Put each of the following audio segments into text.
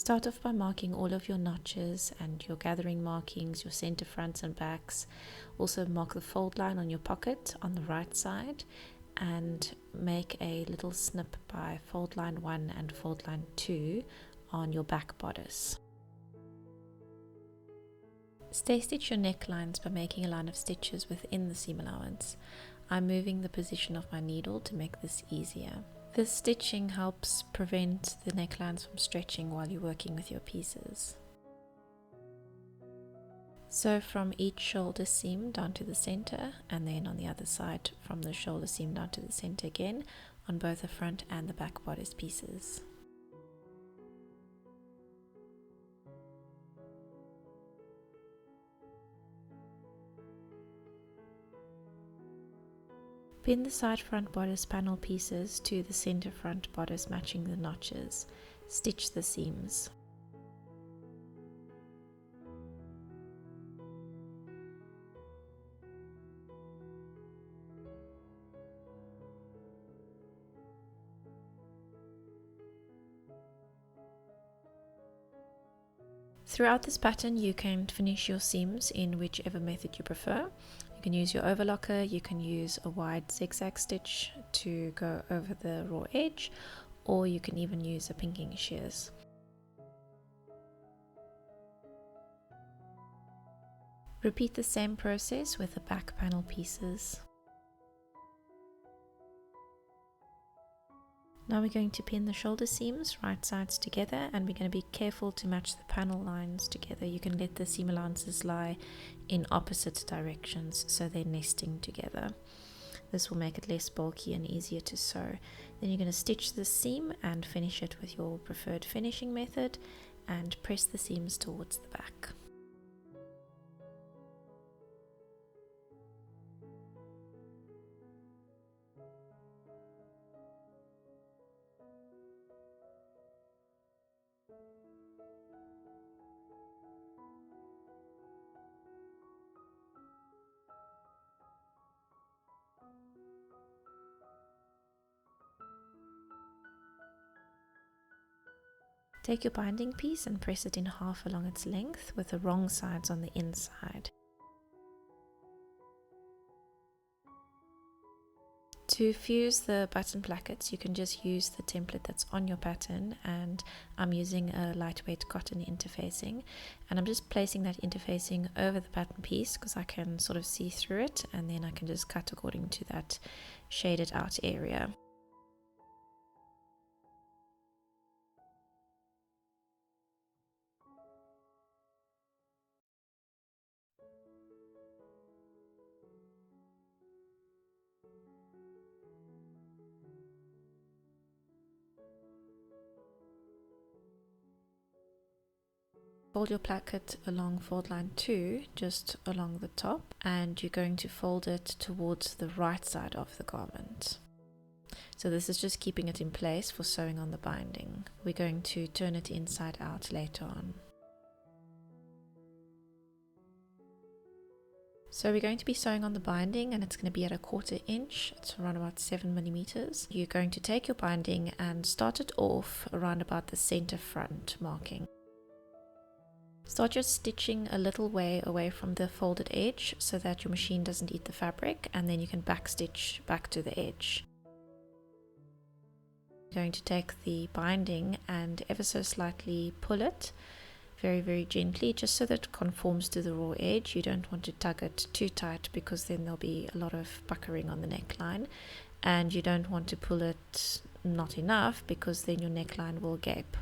Start off by marking all of your notches and your gathering markings, your center fronts and backs. Also mark the fold line on your pocket on the right side and make a little snip by fold line 1 and fold line 2 on your back bodice. Stay stitch your necklines by making a line of stitches within the seam allowance. I'm moving the position of my needle to make this easier. This stitching helps prevent the necklines from stretching while you're working with your pieces. Sew from each shoulder seam down to the center, and then on the other side from the shoulder seam down to the center again on both the front and the back bodice pieces. Pin the side front bodice panel pieces to the center front bodice matching the notches. Stitch the seams. Throughout this pattern you can finish your seams in whichever method you prefer. You can use your overlocker, you can use a wide zigzag stitch to go over the raw edge, or you can even use a pinking shears. Repeat the same process with the back panel pieces. Now we're going to pin the shoulder seams right sides together, and we're going to be careful to match the panel lines together. You can let the seam allowances lie in opposite directions so they're nesting together. This will make it less bulky and easier to sew. Then you're going to stitch the seam and finish it with your preferred finishing method and press the seams towards the back. Take your binding piece and press it in half along its length with the wrong sides on the inside. To fuse the button plackets, you can just use the template that's on your pattern, and I'm using a lightweight cotton interfacing, and I'm just placing that interfacing over the pattern piece because I can sort of see through it, and then I can just cut according to that shaded out area. Fold your placket along fold line 2, just along the top, and you're going to fold it towards the right side of the garment. So this is just keeping it in place for sewing on the binding. We're going to turn it inside out later on. So we're going to be sewing on the binding, and it's going to be at 1/4 inch. It's around about 7 millimeters. You're going to take your binding and start it off around about the center front marking. Start just stitching a little way away from the folded edge so that your machine doesn't eat the fabric, and then you can back stitch back to the edge. You're going to take the binding and ever so slightly pull it very gently, just so that it conforms to the raw edge. You don't want to tug it too tight because then there'll be a lot of puckering on the neckline, and you don't want to pull it not enough because then your neckline will gape.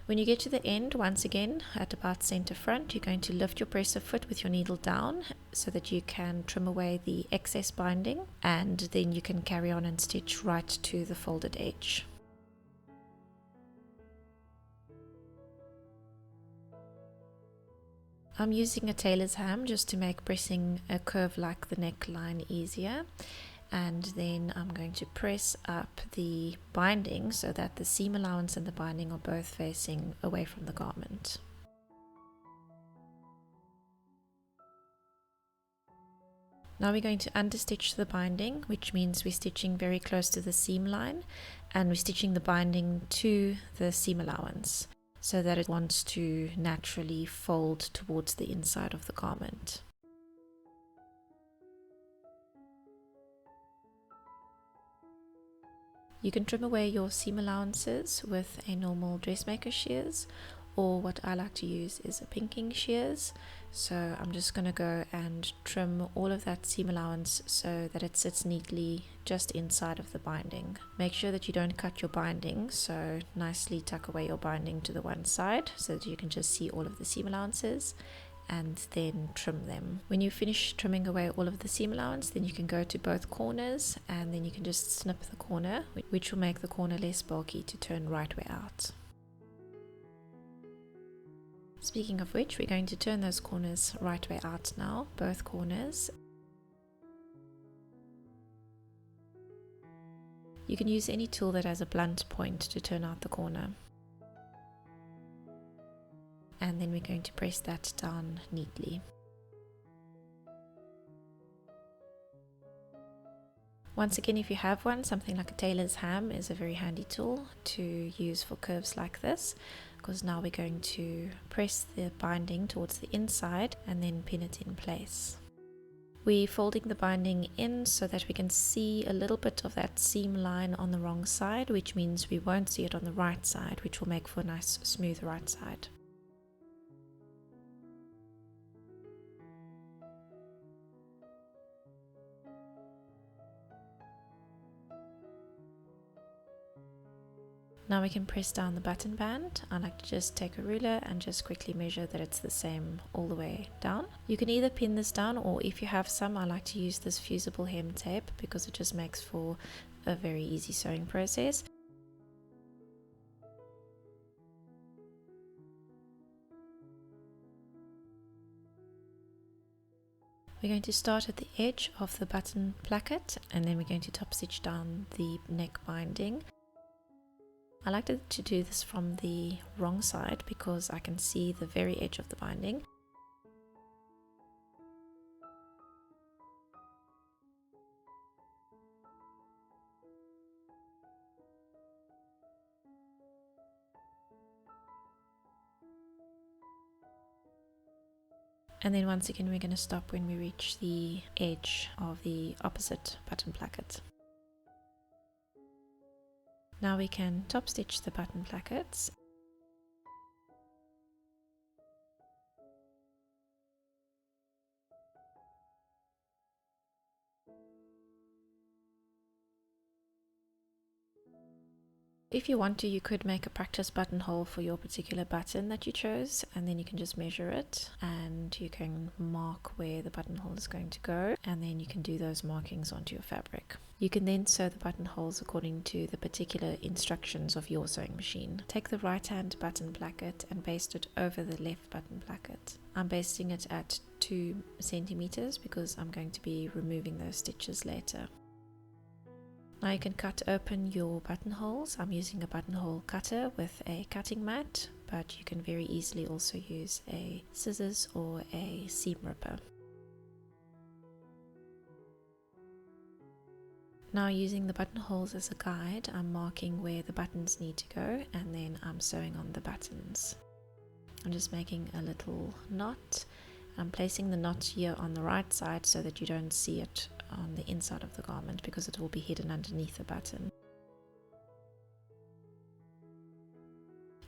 When you get to the end, once again at about center front, you're going to lift your presser foot with your needle down so that you can trim away the excess binding, and then you can carry on and stitch right to the folded edge. I'm using a tailor's ham just to make pressing a curve like the neckline easier. and then I'm going to press up the binding so that the seam allowance and the binding are both facing away from the garment. Now we're going to understitch the binding, which means we're stitching very close to the seam line, and we're stitching the binding to the seam allowance so that it wants to naturally fold towards the inside of the garment. You can trim away your seam allowances with a normal dressmaker shears, or what I like to use is a pinking shears. So I'm just going to go and trim all of that seam allowance so that it sits neatly just inside of the binding. Make sure that you don't cut your binding, so nicely tuck away your binding to the one side so that you can just see all of the seam allowances, and then trim them. When you finish trimming away all of the seam allowance, then you can go to both corners and then you can just snip the corner, which will make the corner less bulky to turn right way out. Speaking of which, we're going to turn those corners right way out now, both corners. You can use any tool that has a blunt point to turn out the corner. And then we're going to press that down neatly. Once again, if you have one, something like a tailor's ham is a very handy tool to use for curves like this, because now we're going to press the binding towards the inside and then pin it in place. We're folding the binding in so that we can see a little bit of that seam line on the wrong side, which means we won't see it on the right side, which will make for a nice smooth right side. Now we can press down the button band. I like to just take a ruler and just quickly measure that it's the same all the way down. You can either pin this down, or if you have some, I like to use this fusible hem tape because it just makes for a very easy sewing process. We're going to start at the edge of the button placket, and then we're going to top stitch down the neck binding. I like to do this from the wrong side because I can see the very edge of the binding. And then once again we're going to stop when we reach the edge of the opposite button placket. Now we can top stitch the button plackets. If you want to, you could make a practice buttonhole for your particular button that you chose, and then you can just measure it and you can mark where the buttonhole is going to go, and then you can do those markings onto your fabric. You can then sew the buttonholes according to the particular instructions of your sewing machine. Take the right hand button placket and baste it over the left button placket. I'm basting it at 2 centimeters because I'm going to be removing those stitches later. Now you can cut open your buttonholes. I'm using a buttonhole cutter with a cutting mat, but you can very easily also use a scissors or a seam ripper. Now, using the buttonholes as a guide, I'm marking where the buttons need to go, and then I'm sewing on the buttons. I'm just making a little knot. I'm placing the knot here on the right side so that you don't see it on the inside of the garment because it will be hidden underneath the button.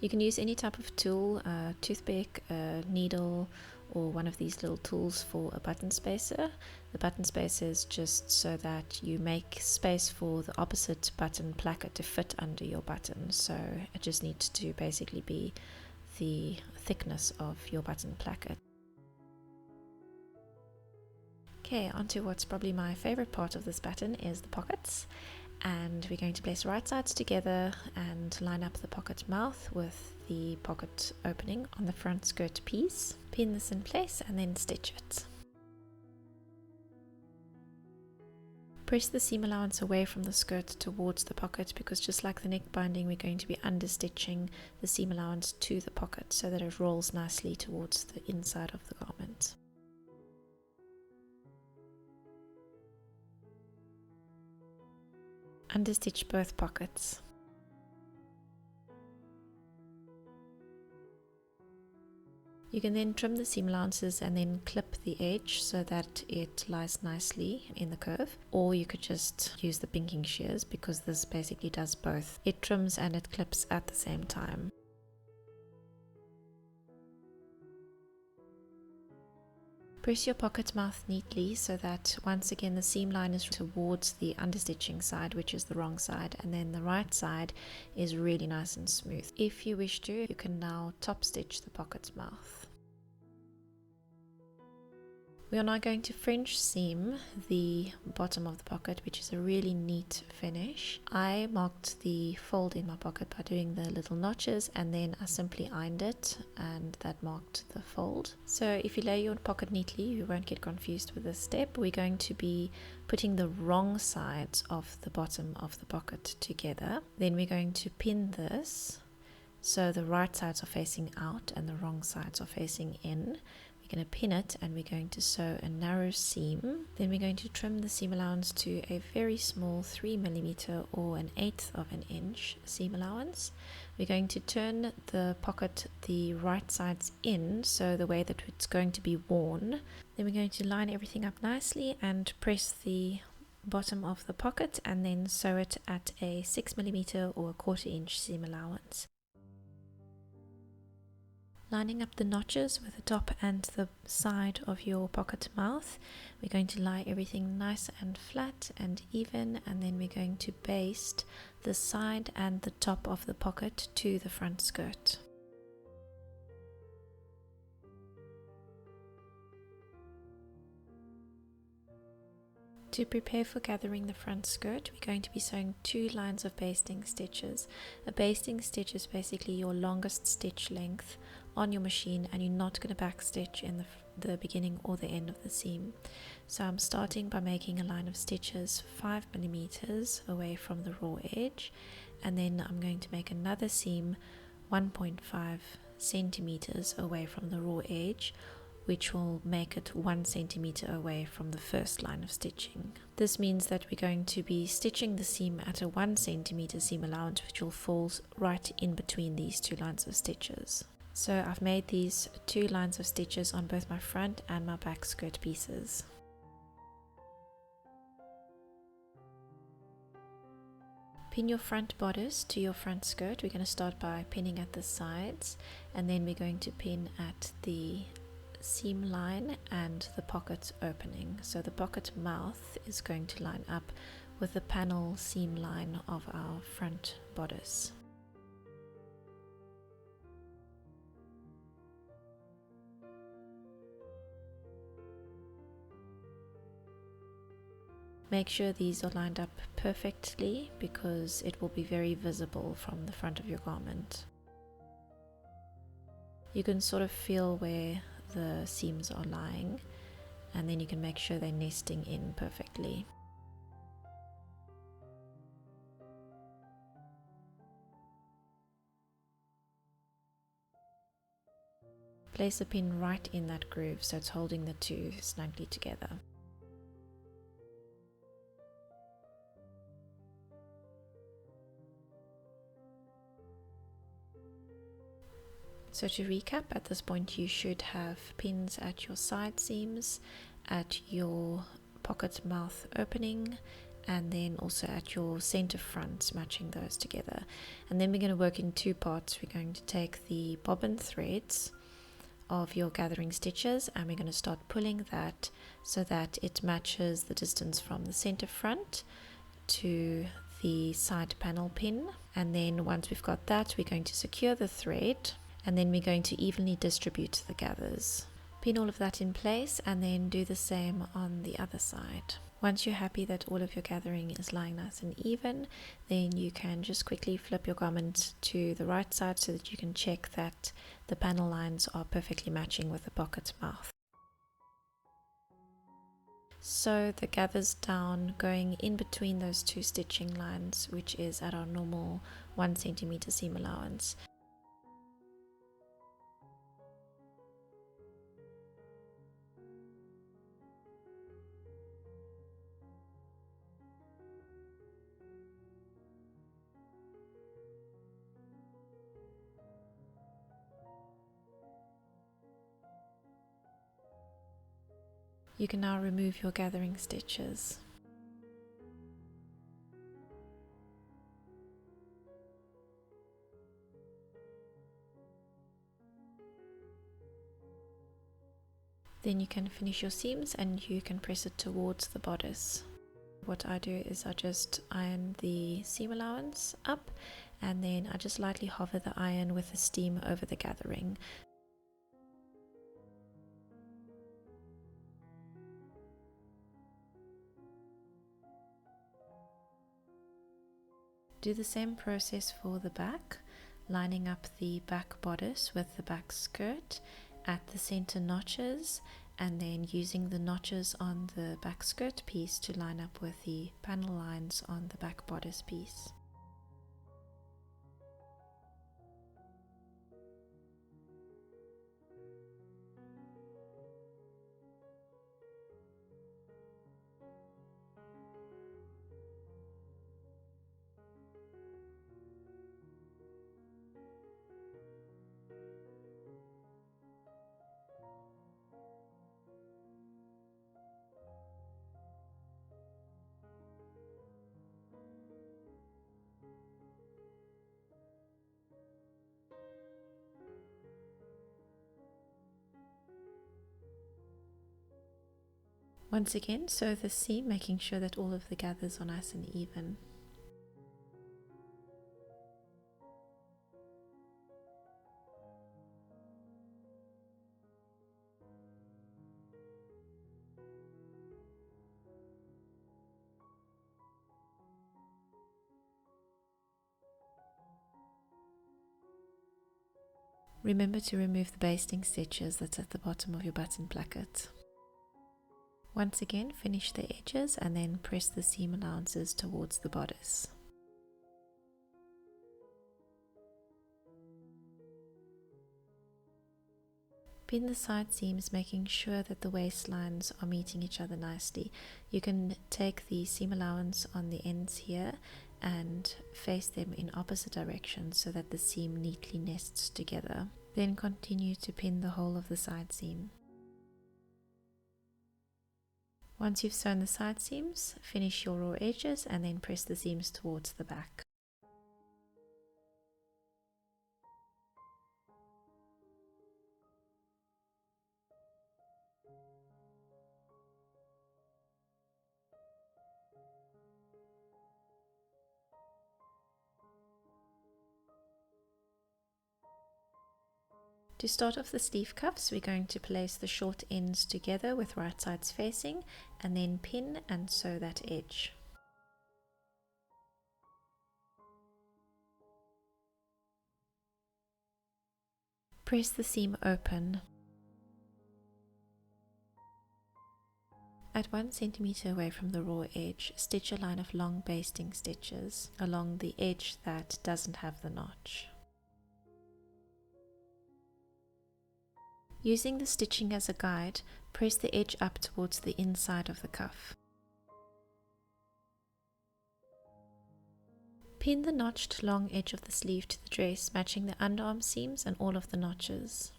You can use any type of tool, a toothpick, a needle, or one of these little tools for a button spacer. The button spacer is just so that you make space for the opposite button placket to fit under your button, so it just needs to basically be the thickness of your button placket. Okay, onto what's probably my favorite part of this button is the pockets, and we're going to place right sides together and line up the pocket mouth with the pocket opening on the front skirt piece. Pin this in place and then stitch it. Press the seam allowance away from the skirt towards the pocket, because just like the neck binding, we're going to be understitching the seam allowance to the pocket so that it rolls nicely towards the inside of the garment. Understitch both pockets. You can then trim the seam allowances and then clip the edge so that it lies nicely in the curve, or you could just use the pinking shears, because this basically does both. It trims and it clips at the same time. Press your pocket mouth neatly so that once again the seam line is towards the understitching side, which is the wrong side, and then the right side is really nice and smooth. If you wish to, you can now top stitch the pocket mouth. We are now going to French seam the bottom of the pocket, which is a really neat finish. I marked the fold in my pocket by doing the little notches, and then I simply ironed it, and that marked the fold. So if you lay your pocket neatly, you won't get confused with this step. We're going to be putting the wrong sides of the bottom of the pocket together. Then we're going to pin this so the right sides are facing out and the wrong sides are facing in. We're going to pin it, and we're going to sew a narrow seam. Then we're going to trim the seam allowance to a very small 3mm or 1/8 of an inch seam allowance. We're going to turn the pocket the right sides in, so the way that it's going to be worn. Then we're going to line everything up nicely and press the bottom of the pocket, and then sew it at a 6mm or 1/4 inch seam allowance. Lining up the notches with the top and the side of your pocket mouth, we're going to lie everything nice and flat and even, and then we're going to baste the side and the top of the pocket to the front skirt. To prepare for gathering the front skirt, we're going to be sewing 2 lines of basting stitches. A basting stitch is basically your longest stitch length on your machine, and you're not going to back stitch in the beginning or the end of the seam. So I'm starting by making a line of stitches 5mm away from the raw edge, and then I'm going to make another seam 1.5 centimeters away from the raw edge, which will make it 1 centimeter away from the first line of stitching. This means that we're going to be stitching the seam at a 1 centimeter seam allowance, which will fall right in between these 2 lines of stitches. So I've made these 2 lines of stitches on both my front and my back skirt pieces. Pin your front bodice to your front skirt. We're going to start by pinning at the sides, and then we're going to pin at the seam line and the pocket opening. So the pocket mouth is going to line up with the panel seam line of our front bodice. Make sure these are lined up perfectly, because it will be very visible from the front of your garment. You can sort of feel where the seams are lying, and then you can make sure they're nesting in perfectly. Place a pin right in that groove so it's holding the 2 snugly together. So to recap, at this point you should have pins at your side seams, at your pocket mouth opening, and then also at your center front, matching those together. And then we're going to work in 2 parts. We're going to take the bobbin threads of your gathering stitches, and we're going to start pulling that so that it matches the distance from the center front to the side panel pin. And then once we've got that, we're going to secure the thread, and then we're going to evenly distribute the gathers. Pin all of that in place, and then do the same on the other side. Once you're happy that all of your gathering is lying nice and even, then you can just quickly flip your garment to the right side so that you can check that the panel lines are perfectly matching with the pocket mouth. Sew the gathers down going in between those two stitching lines, which is at our normal 1 centimeter seam allowance. You can now remove your gathering stitches. Then you can finish your seams and you can press it towards the bodice. What I do is I just iron the seam allowance up, and then I just lightly hover the iron with the steam over the gathering. Do the same process for the back, lining up the back bodice with the back skirt at the center notches, and then using the notches on the back skirt piece to line up with the panel lines on the back bodice piece. Once again, sew the seam, making sure that all of the gathers are nice and even. Remember to remove the basting stitches that's at the bottom of your button placket. Once again, finish the edges and then press the seam allowances towards the bodice. Pin the side seams, making sure that the waistlines are meeting each other nicely. You can take the seam allowance on the ends here and face them in opposite directions so that the seam neatly nests together. Then continue to pin the whole of the side seam. Once you've sewn the side seams, finish your raw edges and then press the seams towards the back. To start off the sleeve cuffs, we're going to place the short ends together with right sides facing and then pin and sew that edge. Press the seam open. At 1 centimeter away from the raw edge, stitch a line of long basting stitches along the edge that doesn't have the notch. Using the stitching as a guide, press the edge up towards the inside of the cuff. Pin the notched long edge of the sleeve to the dress, matching the underarm seams and all of the notches.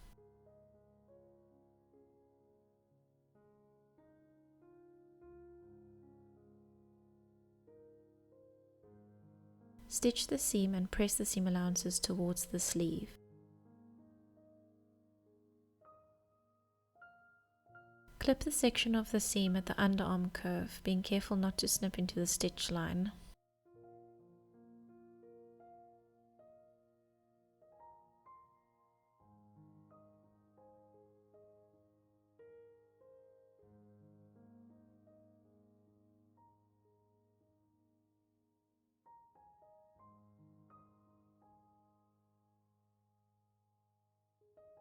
Stitch the seam and press the seam allowances towards the sleeve. Clip the section of the seam at the underarm curve, being careful not to snip into the stitch line.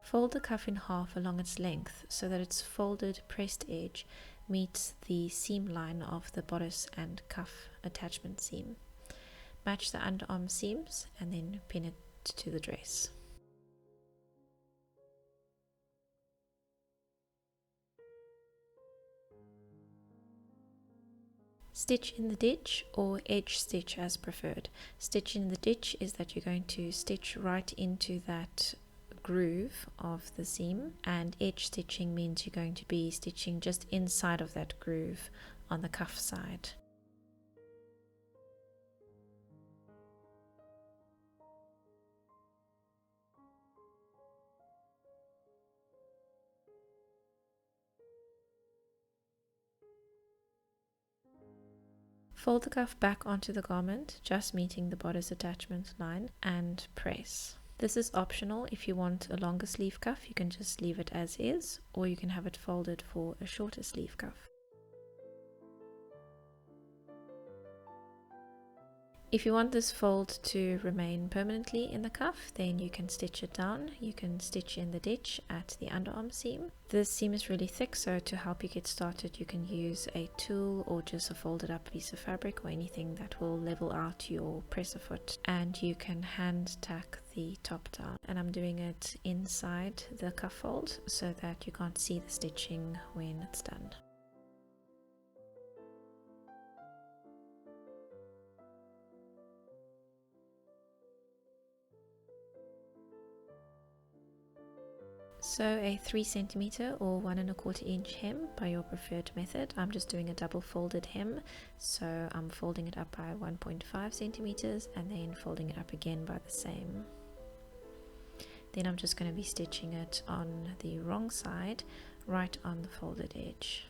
Fold the cuff in half along its length so that its folded pressed edge meets the seam line of the bodice and cuff attachment seam. Match the underarm seams and then pin it to the dress. Stitch in the ditch or edge stitch as preferred. Stitch in the ditch is that you're going to stitch right into that groove of the seam, and edge stitching means you're going to be stitching just inside of that groove on the cuff side. Fold the cuff back onto the garment, just meeting the bodice attachment line, and press. This is optional. If you want a longer sleeve cuff, you can just leave it as is, or you can have it folded for a shorter sleeve cuff. If you want this fold to remain permanently in the cuff, then you can stitch it down. You can stitch in the ditch at the underarm seam. This seam is really thick, so to help you get started, you can use a tool or just a folded up piece of fabric or anything that will level out your presser foot, and you can hand tack the top down. And I'm doing it inside the cuff fold so that you can't see the stitching when it's done. Sew a 3 cm or 1 1/4 inch hem by your preferred method. I'm just doing a double folded hem, so I'm folding it up by 1.5 cm and then folding it up again by the same. Then I'm just going to be stitching it on the wrong side, right on the folded edge.